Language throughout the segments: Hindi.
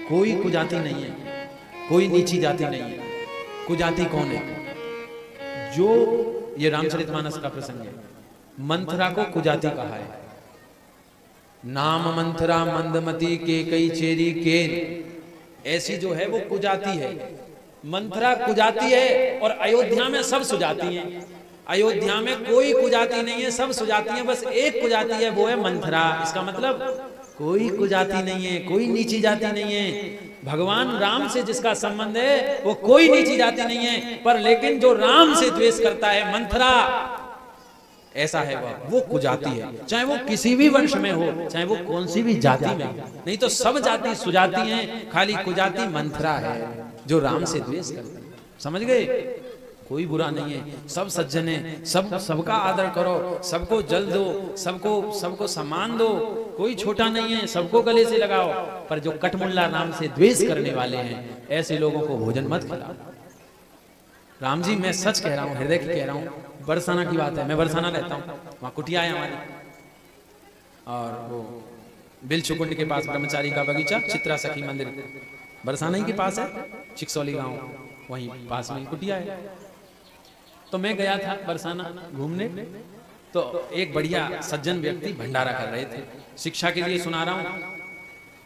कोई कुजाति नहीं है, कोई नीची जाति नहीं है। कुजाति कौन है? जो ये रामचरितमानस का प्रसंग है, मंथरा को कुजाति कहा है। नाम मंथरा मंदमती के कई चेरी के, ऐसी जो है वो कुजाति है। मंथरा कुजाति है और अयोध्या में सब सुजाति हैं। अयोध्या में कोई कुजाति नहीं है, सब सुजाति हैं। बस एक कुजाति है, वो है मंथरा। इसका मतलब कोई कुजाति नहीं है, कोई नीची जाति नहीं है। भगवान राम से जिसका संबंध है वो कोई नीची जाति नहीं है, पर लेकिन जो राम से द्वेष करता है, मंथरा ऐसा है, वो कुजाति है। चाहे वो किसी भी वंश में हो, चाहे वो कौन सी भी जाति में, नहीं तो सब जाति सुजाति हैं, खाली कुजाति मंथरा है जो राम से द्वेष करती है। समझ गए? कोई बुरा नहीं है, सब सज्जन है, सबका आदर करो, सबको जल दो, सबको सम्मान दो, कोई छोटा नहीं है, सबको गले से लगाओ। पर जो कटमुल्ला राम से द्वेष करने वाले हैं, ऐसे लोगों को भोजन मत खिलाओ। राम जी, मैं सच कह रहा हूँ, हृदय की कह रहा हूँ, बरसाना की बात है। मैं बरसाना रहता हूँ, वहाँ कुटिया है हमारी, और वो बिल चुकुंड के पास ब्रह्मचारी का बगीचा, चित्रा सखी मंदिर बरसाना ही के पास है, चिकसौली गांव, वहीं पास में कुटिया है। तो मैं गया था बरसाना घूमने, तो एक बढ़िया सज्जन व्यक्ति भंडारा कर रहे थे। शिक्षा के लिए सुना रहा हूँ,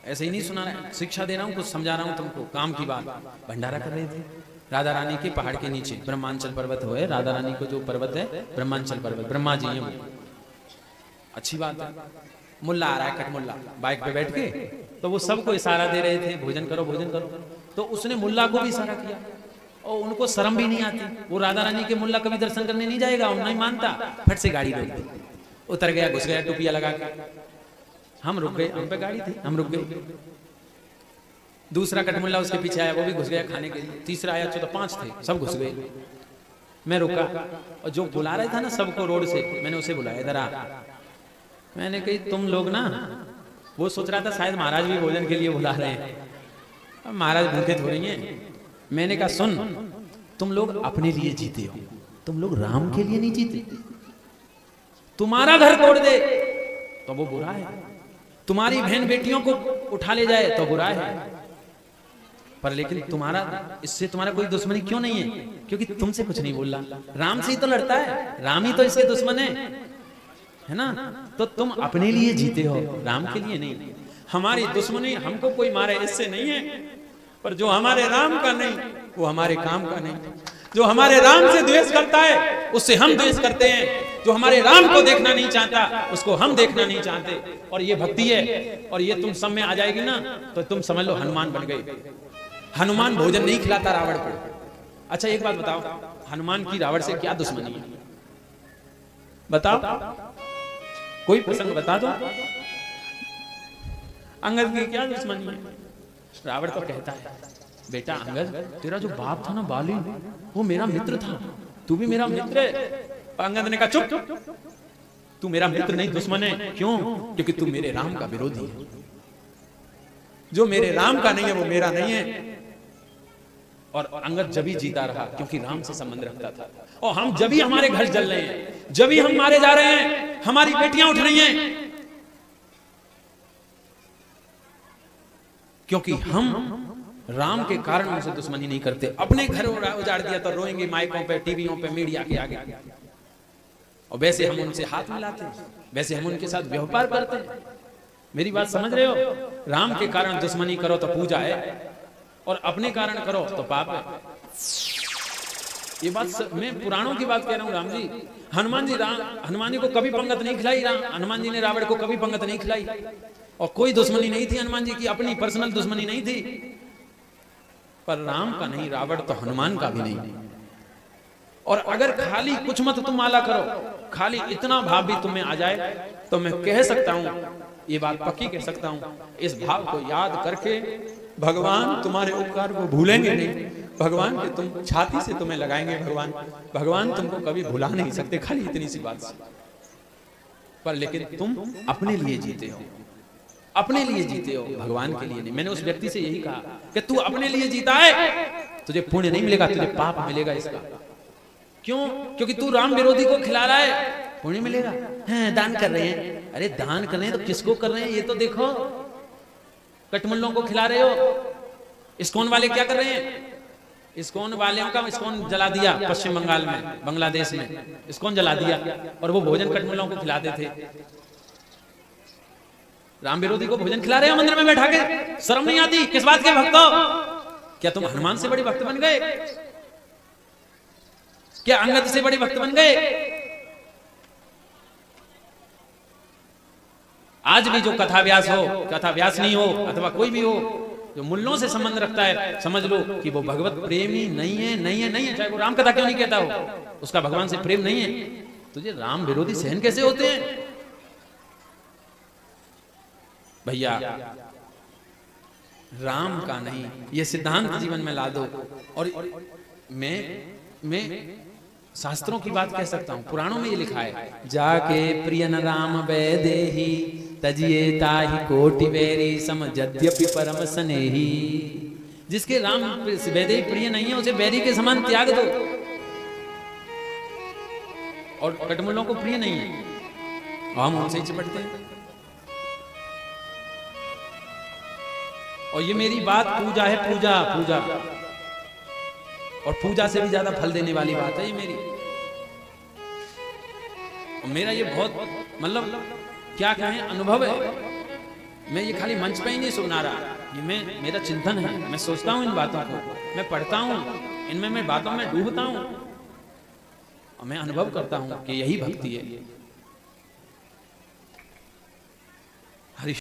ऐसे ही नहीं सुना रहा है, शिक्षा दे रहा हूँ, कुछ समझा रहा हूँ तुमको, काम की बात। भंडारा कर रहे थे राधा रानी के पहाड़ के नीचे, ब्रह्मांचल पर्वत हो है, राधा रानी को जो पर्वत है ब्रह्मांचल पर्वत, ब्रह्मा जी है वो। अच्छी बात है। मुल्ला आ रहा है, कटमुल्ला, बाइक पे बैठ के, तो वो सबको इशारा दे रहे थे, भोजन करो भोजन करो। तो उसने मुल्ला को भी इशारा किया, और उनको शर्म भी नहीं आती। वो राधा रानी के मुल्ला कभी दर्शन करने नहीं जाएगा, और नहीं मानता, फट से गाड़ी रोक दी, उतर गया, घुस गया टोपिया लगा के। हम रुक गए, हम पे गाड़ी थी, हम रुक गए। दूसरा कटमुल्ला उसके पीछे आया, वो भी घुस गया खाने के लिए। तीसरा आया, तो 5 थे, सब घुस गए। मैं रुका, और जो बुला रहा था ना सबको रोड से, मैंने उसे बुलाया, इधर आ। मैंने कही, तुम लोग ना, वो सोच रहा था शायद महाराज भी भोजन के लिए बुला रहे हैं, अब महाराज भूखे थोड़ी हैं। मैंने कहा, सुन, तुम लोग अपने लिए जीते हो, तुम लोग राम के लिए नहीं जीते। तुम्हारा घर तोड़ दे तो वो बुरा है, तुम्हारी बहन बेटियों को उठा ले जाए तो बुरा है, पर लेकिन इससे तुम्हारा कोई दुश्मनी क्यों नहीं है? क्योंकि तुमसे कुछ नहीं बोल रहा, राम से ही तो लड़ता है, राम ही तो इसके दुश्मन है ना? तो तुम अपने लिए जीते हो, राम के लिए नहीं। हमारी दुश्मनी हमको कोई मारे इससे नहीं है, पर जो हमारे राम का नहीं, वो हमारे काम का नहीं। जो हमारे राम से द्वेष करता है, उससे हम द्वेष करते हैं। जो हमारे राम को देखना नहीं चाहता, उसको हम देखना नहीं चाहते। और ये भक्ति है, और ये तुम सब में आ जाएगी ना, तो तुम समझ लो हनुमान बन गए। हनुमान भोजन नहीं खिलाता रावण को। अच्छा एक बात बताओ, हनुमान की रावण से क्या दुश्मनी है? बताओ, कोई प्रसंग बता दो। अंगद की क्या दुश्मनी है? रावण तो कहता है, बेटा अंगद, तेरा जो बाप था ना बाली, वो मेरा मित्र था, तू भी मेरा मित्र है। अंगद ने कहा, चुप, तू मेरा मित्र नहीं दुश्मन है। क्यों? क्योंकि तू मेरे राम का विरोधी है। जो मेरे राम का नहीं है वो मेरा नहीं है। और अंगद जब ही जीता रहा क्योंकि राम से संबंध रखता था। और हम जब ही हमारे घर जल रहे हैं, जब ही हम मारे जा रहे हैं, हमारी बेटियां उठ रही हैं, क्योंकि हम राम के कारण उनसे दुश्मनी नहीं करते। अपने घर उजाड़ दिया तो रोएंगे माइकों पे, टीवियों पे, मीडिया के आगे, और वैसे हम उनसे हाथ मिलाते हैं, वैसे हम उनके साथ व्यवहार करते हैं। मेरी बात समझ रहे हो? राम के कारण दुश्मनी करो तो पूजा है, और अपने कारण करो तो पाप है। ये बात मैं पुराणों की बात कह रहा हूँ। राम जी, हनुमान जी को कभी पंगत नहीं खिलाई। हनुमान जी ने रावण को कभी पंगत नहीं खिलाई, और कोई दुश्मनी नहीं थी हनुमान जी की, अपनी पर्सनल दुश्मनी नहीं थी। पर राम का नहीं, रावण तो हनुमान का भी नहीं। और अगर खाली कुछ मत तुम माला करो, खाली इतना भाव भी तुम्हें आ जाए, तो मैं कह सकता हूं, ये बात पक्की कह सकता हूं, इस भाव को याद करके भगवान तुम्हारे उपकार को भूलेंगे नहीं। भगवान के तुम छाती से तुम्हें लगाएंगे। भगवान तुमको कभी भुला नहीं सकते, खाली इतनी सी बात से। पर लेकिन तुम अपने लिए जीते हो, अपने लिए जीते हो, भगवान के लिए नहीं। मैंने उस व्यक्ति से यही कहा कि तू अपने लिए जीता है, तुझे पुण्य नहीं मिलेगा, तुझे पाप मिलेगा इसका। क्यों? क्योंकि तू राम विरोधी को खिला रहा है, पुण्य मिलेगा। हैं, दान कर रहे हैं, अरे दान कर रहे हैं तो किसको कर रहे हैं ये तो देखो। कटमुल्लों को खिला रहे हो, इस्कॉन वाले क्या कर रहे हैं? इस्कॉन वालों का इस्कॉन जला दिया पश्चिम बंगाल में, बांग्लादेश में इस्कॉन जला दिया, और वो भोजन कटमुल्लों को खिलाते थे। राम विरोधी को भोजन खिला रहे हो मंदिर में बैठा के, शर्म नहीं आती? किस बात के भक्त हो? क्या तुम हनुमान से बड़ी भक्त बन गए? क्या अंगद से बड़ी भक्त बन गए? आज भी जो कथा व्यास हो, कथा व्यास नहीं हो, अथवा कोई भी हो जो मुल्लों से संबंध रखता है, समझ लो कि वो भगवत प्रेमी नहीं है, नहीं है, नहीं है। चाहे वो राम कथा क्यों नहीं कहता हो, उसका भगवान से प्रेम नहीं है। तुझे राम विरोधी सहन कैसे होते हैं? भैया राम का नहीं, ये सिद्धांत जीवन में ला दो। और मैं शास्त्रों की बात कह सकता हूं, पुराणों में ये लिखा है, जाके प्रियन राम वैदेही तजिए ताहि कोटि वैरी सम यद्यपि परम स्नेही। जिसके राम वैदेही प्रिय नहीं है, उसे वैरी के समान त्याग दो। और कटमुल्लों को प्रिय नहीं है, हम उनसे ही चिपटते हैं। और ये मेरी बात पूजा है, पूजा पूजा, और पूजा से भी ज्यादा फल देने वाली बात है ये मेरी। और मेरा ये बहुत मतलब क्या कहें अनुभव है। मैं ये खाली मंच पे ही नहीं सुना रहा, ये मेरा चिंतन है। मैं सोचता हूँ इन बातों को, मैं पढ़ता हूँ इनमें, मैं बातों में डूबता हूँ, और मैं अनुभव करता हूँ कि यही भक्ति है। हरि